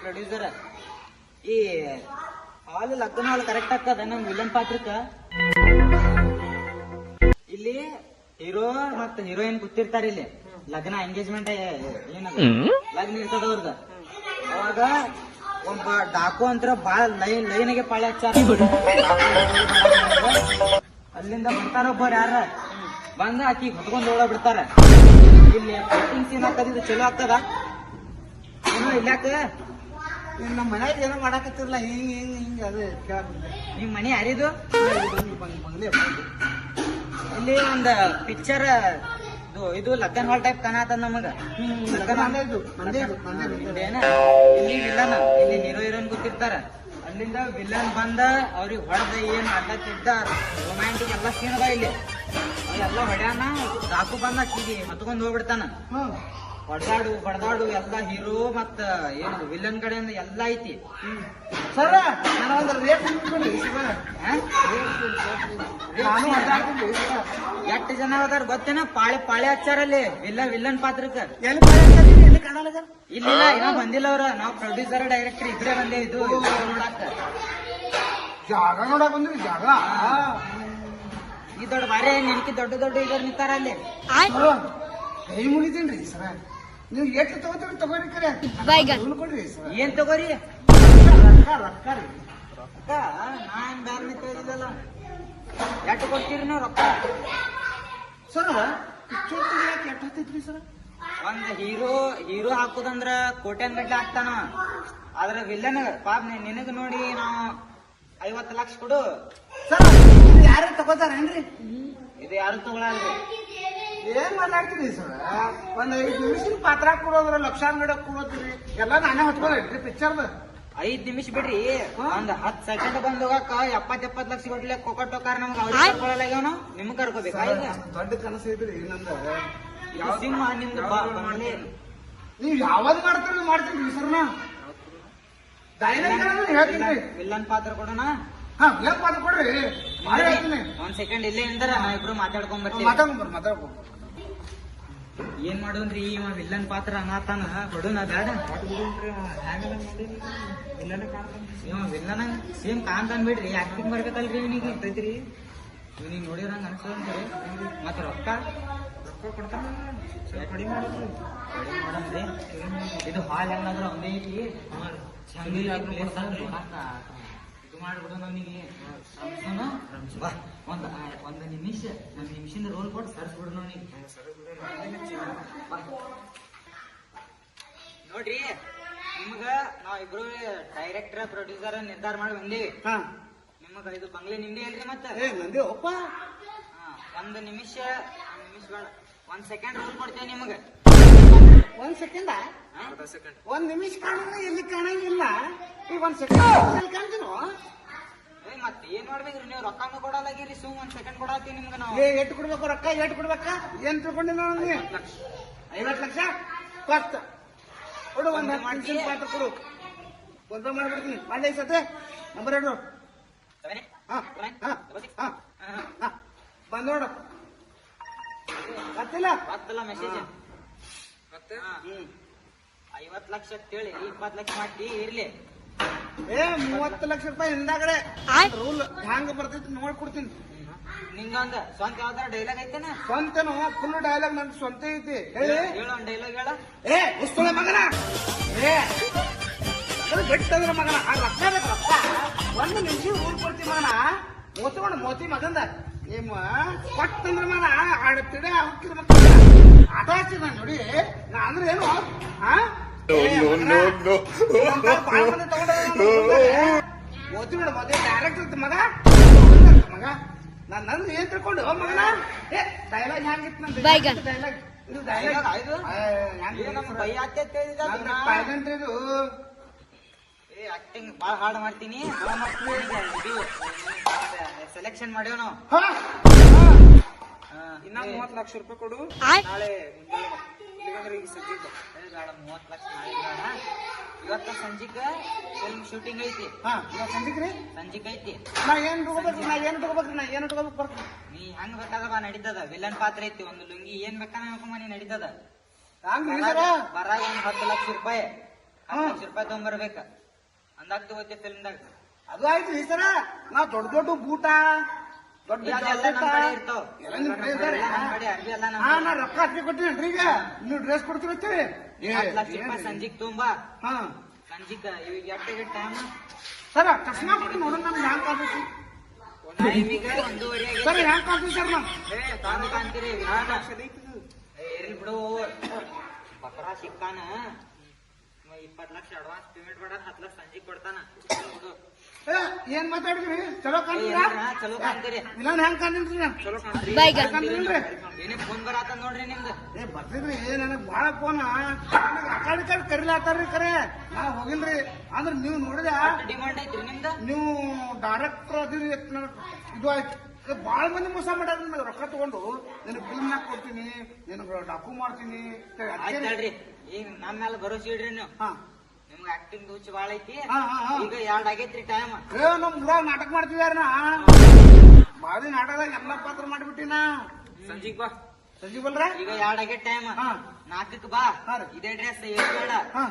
Producer ಈ ಹಾಲ್ ಲಗ್ನ ಹಾಲ್ correct ಆಗ್ತದ ನಮ್ ವಿಲನ್ ಪಾತ್ರಕ್ಕ ಇಲ್ಲಿ ಹೀರೋ ಮತ್ತ ಹೀರೋಯಿನ್ ಕೂತಿರ್ತಾರ ಇಲ್ಲಿ ಲಗ್ನ ಎಂಗೇಜ್ಮೆಂಟ್ ಏನದ ಲಗ್ನ ಇರ್ತದ ಅವ್ರದ ಅವಾಗ ಒಬ್ಬ ಡಾಕು ಅಂತ ಬಾಳ ಲೈನ್ಗೆ ಪಾಳೆ ಹಚ್ಚಾರ ಅಲ್ಲಿಂದ ಬರ್ತಾರ ಒಬ್ಬರು ಯಾರ ಬಂದ ಆಕಿ ಹೊತ್ಕೊಂಡ್ ಓಡ ಬಿಡ್ತಾರ ಇಲ್ಲಿ ಫೈಟಿಂಗ್ ಸೀನ್ ಹಾಕದಿದ್ದು ಚಲೋ ಆಗ್ತದ ಏನೋ ಇಲ್ಲಾಕ ನಮ್ಮ ಮನ್ಯಾಗ ಏನೋ ಮಾಡಾಕತ್ತಿರಲ್ಲ ಹಿಂಗ್ ಹಿಂಗ್ ಹಿಂಗ್ ಅದೇ ನಿಮ್ ಮನೆ ಯಾರಿದು ಬಂಗ್ಲೆ ಇಲ್ಲಿ ಒಂದ್ ಪಿಕ್ಚರ್ ಇದು ಲಗ್ನ ಹಾಲ್ ಟೈಪ್ ಕಾಣತದ ನಮಗ ಏನ ಇಲ್ಲಿ ವಿಲನ್ ಇಲ್ಲಿ ಹೀರೋ ಹೀರೋಯಿನ್ ಗೊತ್ತಿರ್ತಾರ ಅಲ್ಲಿಂದ ವಿಲನ್ ಬಂದ ಅವ್ರಿಗೆ ಹೊಡೆದ ಏನ್ ಅಡ್ಡತ್ತಿದ್ದ ರೊಮ್ಯಾಂಟಿಕ್ ಎಲ್ಲ ಸೀನ್ ಅದ ಇಲ್ಲಿ ಎಲ್ಲ ಹೊಡ್ಯಾನ ಸಾಕು ಬಂದ ಅಕ್ಕಿಗೆ ಹತ್ಕೊಂಡ್ ಹೋಗ್ಬಿಡ್ತಾನ ಬಡದಾಡು ಎಲ್ಲ ಹೀರೋ ಮತ್ತ ಏನು ವಿಲನ್ ಕಡೆಯಿಂದ ಎಲ್ಲ ಐತಿ ಸರ ನಾನು ಒಂದು ರೇಟ್ ಎಷ್ಟು ಜನ ಅದಾರ ಗೊತ್ತೇನ ಪಾಳೆ ಹಚ್ಚಾರಲ್ಲಿ ವಿಲನ್ ಪಾತ್ರಕ್ಕ ಎಲ್ಲಿ ಕಾಣಲ್ಲ ಇಲ್ಲ ಏನೋ ಬಂದಿಲ್ಲ ಅವ್ರ ನಾವ್ ಪ್ರೊಡ್ಯೂಸರ್ ಡೈರೆಕ್ಟರ್ ಇಬ್ರೇ ಬಂದೇವ್ ಇದು ನೋಡಾಕ ಜಾಗ ನೋಡಕ್ ಬಂದ್ರಿ ಜಾಗ ಈ ದೊಡ್ಡ ಬಾರಿ ನಿನಕಿ ದೊಡ್ಡ ಇದ್ರ ನಿಂತಾರ ಅಲ್ಲಿ ಕೈ ಮುಗಿತೀನ್ರಿ ಸರ ನೀವು ಎಷ್ಟು ತಗೋತೀರಿ ತಗೋರಿ ಕರೆ ಕೊಡ್ರಿ ಸರ್ ಏನ್ ತಗೋರಿ ರೊಕ್ಕ ರೀ ರೊಕ್ಕ ನಾನ್ ಬ್ಯಾರ ನಿಂತಿಲ್ಲ ಎಷ್ಟು ಕೊಡ್ತೀರಿ ನೀವು ರೊಕ್ಕ ಸರ ಪಿಕ್ಚರ್ ತೆಗಿಯಾಕ ಎಷ್ಟು ಹತ್ತೈತ್ರಿ ಸರ ಒಂದ್ ಹೀರೋ ಹಾಕುದಂದ್ರ ಕೋಟ್ಯಾನ್ ಗಟ್ಲೆ ಹಾಕ್ತಾನ ಆದ್ರ ವಿಲ್ಲನ್ ಪಾಪ ನಿನಗ ನೋಡಿ ನಾವು 50 ಲಕ್ಷ ಕೊಡು ಸರ್ ಯಾರು ತಗೋತಾರೇನ್ರಿ ಇದು ಯಾರು ತಗೊಳಲ್ರಿ ಏನ್ ಮಾತಾಡ್ತೀರಿ ಸರ್ ಒಂದ್ 5 ನಿಮಿಷದ ಪಾತ್ರ ಕೊಡೋದ್ರ ಲಕ್ಷಾನ್ ಗಡಕ್ ಕೊಡೋದ್ರಿ ಎಲ್ಲ ನಾನೇ ಹೊತ್ಕೊಳ್ರಿ ಪಿಕ್ಚರ್ದ 5 ನಿಮಿಷ ಬಿಡ್ರಿ ಒಂದ್ 10 ಸೆಕೆಂಡ್ ಬಂದ್ ಹೋಗಾಕ 70 ಲಕ್ಷ ಕೊಡ್ಲಿ ಕೊಕ್ಕಟ್ಟೋಕಾರ ನಮ್ಗೆ ಅವ್ರಿಗೆ ಕರ್ಕೊಳಲ್ಲ ನಿಮ್ಗೆ ಕರ್ಕೋಬೇಕಾ ಈಗ ದೊಡ್ಡ ಕನಸು ಐತ್ರಿ ನಂದ ಸಿಂಹ ನಿಮ್ದು ಬಂಗ್ಲೆ ನೀವ್ ಯಾವ್ದು ಮಾಡ್ತೀರಿ ಮಾಡ್ತೀನಿ ಸರ್ನ ಹೇಳ್ತೀನಿ ವಿಲ್ಲನ್ ಪಾತ್ರ ಕೊಡೋಣ ಹಾ ವಿಲನ್ ಪಾತ್ರ ಕೊಡ್ರಿ ಒಂದ್ ಸೆಕೆಂಡ್ ಇಲ್ಲೇ ಅಂದ್ರ ನಾವ್ ಇಬ್ರು ಮಾತಾಡ್ಕೊಂಡ್ ಬರ್ತೀವಿ ಮಾತಾಡ್ಕೊಂಡು ಏನ್ ಮಾಡೋನ್ರಿ ಇವ ವಿಲ್ಲನ್ ಪಾತ್ರ ಅನ್ನತಾನ ಕೊಡುನ ಬೇಡ ಇವ ವಿಲ್ಲನ ಸೇಮ್ ಕಾಣ್ತಾನ್ ಬಿಡ್ರಿ ಆಕ್ಟಿಂಗ್ ಮಾಡ್ಬೇಕಲ್ರಿ ಇವನಿಗೆ ಇರ್ತೈತ್ರಿ ಇವನಿಗೆ ನೋಡಿರಂಗ ಅನ್ಸೋದ್ರಿ ಮತ್ತ ರೊಕ್ಕ ಕೊಡ್ತಾನ ಕಡಿಮೆ ಮಾಡೋದ್ರಿ ಇದು ಹಾಲ್ ಹೆಂಗಾದ್ರ ಒಂದೇ ಐತಿ ಇದು ಮಾಡ್ಬಿಡು ನವನಿಗೆ ಒಂದ್ ನಿಮಿಷದ ರೋಲ್ ಕೊಟ್ಟು ಸರ್ಸ್ಬಿಡು ನವನಿಗೆ ನೋಡ್ರಿ ನಿಮ್ಗ ನಾವ್ ಇಬ್ರು ಡೈರೆಕ್ಟರ್ ಪ್ರೊಡ್ಯೂಸರ್ ನಿರ್ಧಾರ ಮಾಡಿ ಬಂದೀವಿ ನಿಮಗ ಇದು ಬಂಗ್ಲೆ ನಿಮ್ದೇ ಅಲ್ರಿ ಮತ್ತ ನಂದೇ ಒಪ್ಪ ಒಂದ್ ನಿಮಿಷ ಬೇಡ 1 ಸೆಕೆಂಡ್ ರೋಲ್ ಕೊಡ್ತೇವೆ ನಿಮಗ 1 ಸೆಕೆಂಡ್ ಒಂದ್ ನಿಮಿಷ ಕಾಣಿದ್ರೆ ಎಲ್ಲಿ ಕಾಣಂಗಿಲ್ಲ ಈಗ 1 ಸೆಕೆಂಡ್ ಕಾಣ್ತೀನೋ ಮತ್ತೆ ಏನ್ ಮಾಡ್ಬೇಕ್ರಿ ನೀವು ರೊಕ್ಕನೂ ಕೊಡಲಾಗಿರಿ ಸುಮ್ 1 ಸೆಕೆಂಡ್ ಕೊಡತ್ತೀವಿ ನಿಮ್ಗೆ ನಾವು ಎಷ್ಟು ಕೊಡ್ಬೇಕು ರೊಕ್ಕ ಎಷ್ಟು ಕೊಡ್ಬೇಕಾ ಏನ್ ತಿಳ್ಕೊಂಡಿಲ್ಲ 50 ಲಕ್ಷ ಕೊಡ್ತ ಕೊಡು ಒಂದ್ 10 ನಿಮಿಷ ಪಾತ್ರ ಕೊಡು ಒಂದ್ ಮಾಡ್ಬಿಡ್ತೀನಿ ಮಾಡಿ ಸತ್ತೆ ನಂಬರ್ 2 ಬಂದ್ ನೋಡು ಗೊತ್ತಿಲ್ಲ ಮೆಸೇಜ್ 50 ಲಕ್ಷ ಅಂತೇಳಿ 20 ಲಕ್ಷ ಮಾಡಿ ಇರ್ಲಿ 30 ಲಕ್ಷ ರೂಪಾಯಿ ಹಿಂದಾಗಡೆ ರೂಲ್ ಹ್ಯಾಂಗ ಬರ್ತೈತಿ ನೋಡ್ಕೊಡ್ತೀನಿ ನಿಂಗೊಂದ ಸ್ವಂತ ಯಾವ್ದಾರ ಡೈಲಾಗ್ ಐತೇನ ಸ್ವಂತನು ಫುಲ್ ಡೈಲಾಗ್ ನನ್ ಸ್ವಂತ ಐತಿ ಹೇಳಿ ಹೇಳೋ ಡೈಲಾಗ್ ಹೇಳ ಉಸ್ಕೊಳ ಮಗನ ಗಟ್ಟಂದ್ರ ಮಗನ ರೊಕ್ಕ ಬೇಕು ರೊಕ್ಕ 1 ನಿಮಿಷ ರೂಲ್ ಕೊಡ್ತೀವಿ ಮಗನ ಮೋತಿ ಮಗಂದ ನಿಮ್ಮ ಕೊಟ್ಟಂದ್ರ ಮಗನ ಆಡ್ತಿಡೆ ಹೋಗ್ತಿರ ಆಟ ಆಡ್ತೀನಿ ನಾನು ನೋಡಿ ನಾ ಅಂದ್ರೆ ಏನು ಮೋತಿ ಬಿಡ ಮೋತಿ ಡೈರೆಕ್ಟ್ ಮಗ ಮಗ ನಾನ್ ನಂದು ಏನ್ ತಿಳ್ಕೊಂಡು ಮಗನ ಡೈಲಾಗ್ ಹ್ಯಾಂಗಿತ್ತು ನಂದು ಡೈಲಾಗ್ ಇದು ಡೈಲಾಗ್ ಇದು ಆಕ್ಟಿಂಗ್ ಬಾಳ ಹಾರ್ಡ್ ಮಾಡ್ತೀನಿ ಸೆಲೆಕ್ಷನ್ ಮಾಡ್ಯಾವ ನಾವು ಇನ್ನ 30 ಲಕ್ಷ ರೂಪಾಯಿ ಕೊಡು ನಾಳೆ ಈಗ ಸಂಜೆಗೆ ಬೇಡ 30 ಲಕ್ಷ ನಾಳೆ ಬೇಡ ಇವತ್ತ ಸಂಜಿಕ ಫಿಲ್ಮ್ ಶೂಟಿಂಗ್ ಐತಿ ಸಂಜಿಕ್ ಐತಿ ನಾ ಏನ್ ತಗೋಬೇಕು ಬರ್ತೀನಿ ನೀ ಹೆಂಗ್ ಬೇಕಾದ ನಡೀತದ ವಿಲನ್ ಪಾತ್ರ ಐತಿ ಒಂದು ಲುಂಗಿ ಏನ್ ಬೇಕಾ ನೀ ನಡೀತದ ಬರಾಗ ಒಂದ್ 10 ಲಕ್ಷ ರೂಪಾಯಿ 10 ಲಕ್ಷ ರೂಪಾಯಿ ತಗೊಂಡ್ಬರ್ಬೇಕ ಅಂದಾಗ ತಗೋತಿ ಫಿಲ್ಮ್ದಾಗ ಅದು ಆಯ್ತು ಈ ಸರ ನಾವ್ ದೊಡ್ಡ ದೊಡ್ಡ ಬೂಟ ದೊಡ್ಡ ಅದೆಲ್ಲ ನಮ್ ಕಡೆ ಇರ್ತಾವ ಎಲ್ಲ ನಿಮ್ ಕಡೆ ಇದ್ದಾರೆ. ನಮ್ ಕಡೆ ಅರ್ಬಿ ಎಲ್ಲ ನಮ್ ಹಾ ನಾ ರೊಕ್ಕ ಹಾಕಿ ಕೊಟ್ಟಿನೇನ್ರಿ ಈಗ ನೀವು ಡ್ರೆಸ್ ಕೊಡ್ತಿರತ್ತೀವಿ 10 ಲಕ್ಷ ರೂಪಾಯಿ ಸಂಜಿಗ್ ತುಂಬಾ ಹಾ ಸಂಜಿಗ್ ಈಗ ಎಟ್ಟಿಗೆ ಟೈಮ್ ಸರ ಚಶ್ಮಾ ಕೊಟ್ಟು ನೋಡೋಣ ನಮ್ಗೆ ಹ್ಯಾಂಗ್ ಕಾಣ್ತೈತಿ ಟೈಮಿಗ 1:30 ಸರ್ ಹ್ಯಾಂಗ್ ಕಾಣ್ತೈತಿ ಸರ್ ನಮ್ ಕಾಣ್ತೀರಿ ಇರ್ಲಿ ಬಿಡು ಬಕ್ರಾ ಸಿಕ್ಕಾನ 20 ಲಕ್ಷ ಅಡ್ವಾನ್ಸ್ ಪೇಮೆಂಟ್ ಮಾಡ 10 ಲಕ್ಷ ಸಂಜಿಗ್ ಕೊಡ್ತಾನ ಬಿಡು. ಏನ್ ಮಾತಾಡಿದ್ರಿ ಚಲೋ ಕಾಣ್ತೀರಾ ಏನ್ರ ಚಲೋ ಕಾಣ್ತೀರಿ ವಿಲನ್ ಹ್ಯಾಂಗ್ ಕಾಣ್ತೀನ್ರಿ ನಾ ಚಲೋ ಕಾಣ್ತೀರಿ ಏನೇ ಫೋನ್ ಬರಾತ ನೋಡ್ರಿ ನಿಮ್ದು ಬರ್ತಿದ್ರಿ ನನಗ್ ಬಾಳ ಫೋನ್ ನನಗ್ ಆ ಕಡೆ ಕರಿಲಾತಾರ್ರಿ ಕರೆ ನಾ ಹೋಗಿಲ್ರಿ ಅಂದ್ರ ನೀವು ನೋಡಿದ ಡಿಮಾಂಡ್ ಐತ್ರಿ ನಿಮ್ದು ನೀವು ಡೈರೆಕ್ಟರ್ ಅದಿರಿ ಇದು ಆಯ್ತು ಬಾಳ ಮಂದಿ ಮೋಸ ಮಾಡ್ಯಾರ ನನಗೆ ರೊಕ್ಕ ತಗೊಂಡು ನಿನಗ್ ಫಿಲ್ಮ್ ನಾಕ್ ಕೊಡ್ತೀನಿ ನಿನಗ್ ಡಾಕು ಮಾಡ್ತೀನಿ ಆಯ್ತು ಹೇಳ್ರಿ ಈಗ ನಮ್ಮ ಮೇಲೆ ಭರೋಸೆ ಇಡ್ರಿ ನೀವು ಹಾ ನಿಮ್ಗೆ ಆಕ್ಟಿಂಗ್ ಹುಚ್ಚ ಬಾಳ ಐತಿ ಹಾ, ಹಾ, ಹಾ. ಈಗ 2 ಆಗೈತ್ರಿ ಟೈಮ್ ನಮ್ ಊರಾಗ ನಾಟಕ ಮಾಡ್ತಿದಾರ ಬಾದಿ ನಾಟಕದಾಗ ಎಲ್ಲ ಪಾತ್ರ ಮಾಡಿಬಿಟ್ಟಿನ ಸಂಜಿಗ್ ಬಾ ಸಂಜೀವ್ ಬಲ್ರ ಈಗ 2 ಆಗೈತ್ ಟೈಮ್ ಹಾ. 4ಕ್ಕೆ ಬಾ ಹಾ ರೀ. ಇದೇ ಡ್ರೆಸ್ ಬೇಡ ಹಾ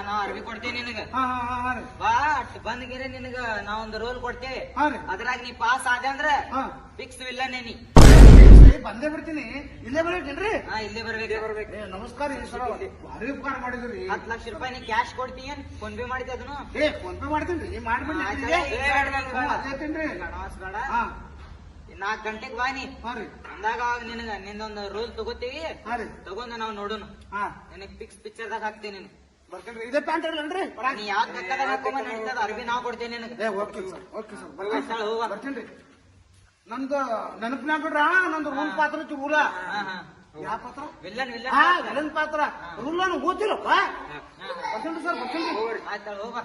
ನಾ ಅರ್ವಿ ಕೊಡ್ತೀನಿ ನಿನಗ ಹಾ ಹಾ ಹಾ ರೀ ಬಾ ಅಷ್ಟ್ ಬಂದ್ಗಿರಿ ನಿನಗ ನಾ ಒಂದು ರೋಲ್ ಕೊಡ್ತೇವೆ ಹಾ ರೀ ಅದ್ರಾಗ ನೀ ಪಾಸ್ ಆದ ಅಂದ್ರ ಹಾ ಫಿಕ್ಸ್ ವಿಲ್ಲನೇ ನೀ ಬಂದೇ ಬಿಡ್ತೀನಿ ಇಲ್ಲೇ ಬರ್ಬೇಕೇನ್ರಿ ಹಾ ಇಲ್ಲೇ ಬರ್ಬೇಕು ಏ ನಮಸ್ಕಾರ ಈ ಸಲ ಭಾರಿ ಉಪಕಾರ ಮಾಡಿದ್ರಿ 10 ಲಕ್ಷ ರೂಪಾಯಿ ನೀ ಕ್ಯಾಶ್ ಕೊಡ್ತೀನಿ ಏನ್ ಫೋನ್ ಪೇ ಮಾಡಿದ್ದೆ ಅದನ್ನು ಏ ಫೋನ್ ಪೇ ಮಾಡ್ತೀನಿ ಮಾಡ್ಬಿಡ್ಲಿ ಅದೇ ಐತೇನ್ರಿ ಅಡ್ವಾನ್ಸ್ ಬೇಡ ಹಾ 4 ಗಂಟೆಗೆ ಬಾ ನೀ ಹಾ ರೀ ಅಂದಾಗ ಅವಾಗ ನಿನಗ ನಿಂದೊಂದು ರೋಲ್ ತಗೋತೀವಿ ಹಾ ರೀ ತಗೊಂಡು ನಾವು ನೋಡೋಣ ಹಾ ನಿನಗ್ ಫಿಕ್ಸ್ ಪಿಕ್ಚರ್ದಾಗ ಹಾಕ್ತೀನಿ ನೀನು ಬರ್ತೀನಿ ಇದೇ ಪ್ಯಾಂಟ್ ಇರಲ್ರಿ ನೀ ಯಾವ್ದು ಬೇಕಾದಾಗ ಹಾಕೊಂಬ ನಡೀತದ ಅರ್ಬಿ ನಾವು ಕೊಡ್ತೇನೆ ನಿನಗ ಏ ಓಕೆ ಸರ್ ಅಷ್ಟಾಳ ಹೋಗ ಬರ್ತೀನಿ ನಂದು ನೆನಪಿನಾಗ ಬಿಡ್ರ ನಂದು ರೂಲ್ ಪಾತ್ರ ಐತಿ ರೂಲ ಹಾ ಹಾ ಯಾವ ಪಾತ್ರ ವಿಲ್ಲನ್ ಹಾ ವಿಲ್ಲನ್ ವಿಲನ್ ಪಾತ್ರ ರೂಲ್ ನಾನು ಓದ್ತಿರಪ್ಪ ಬರ್ತೀನಿ ಸರ್ ಬರ್ತೀನಿ ಆಯ್ತಾಳ ಹೋಗ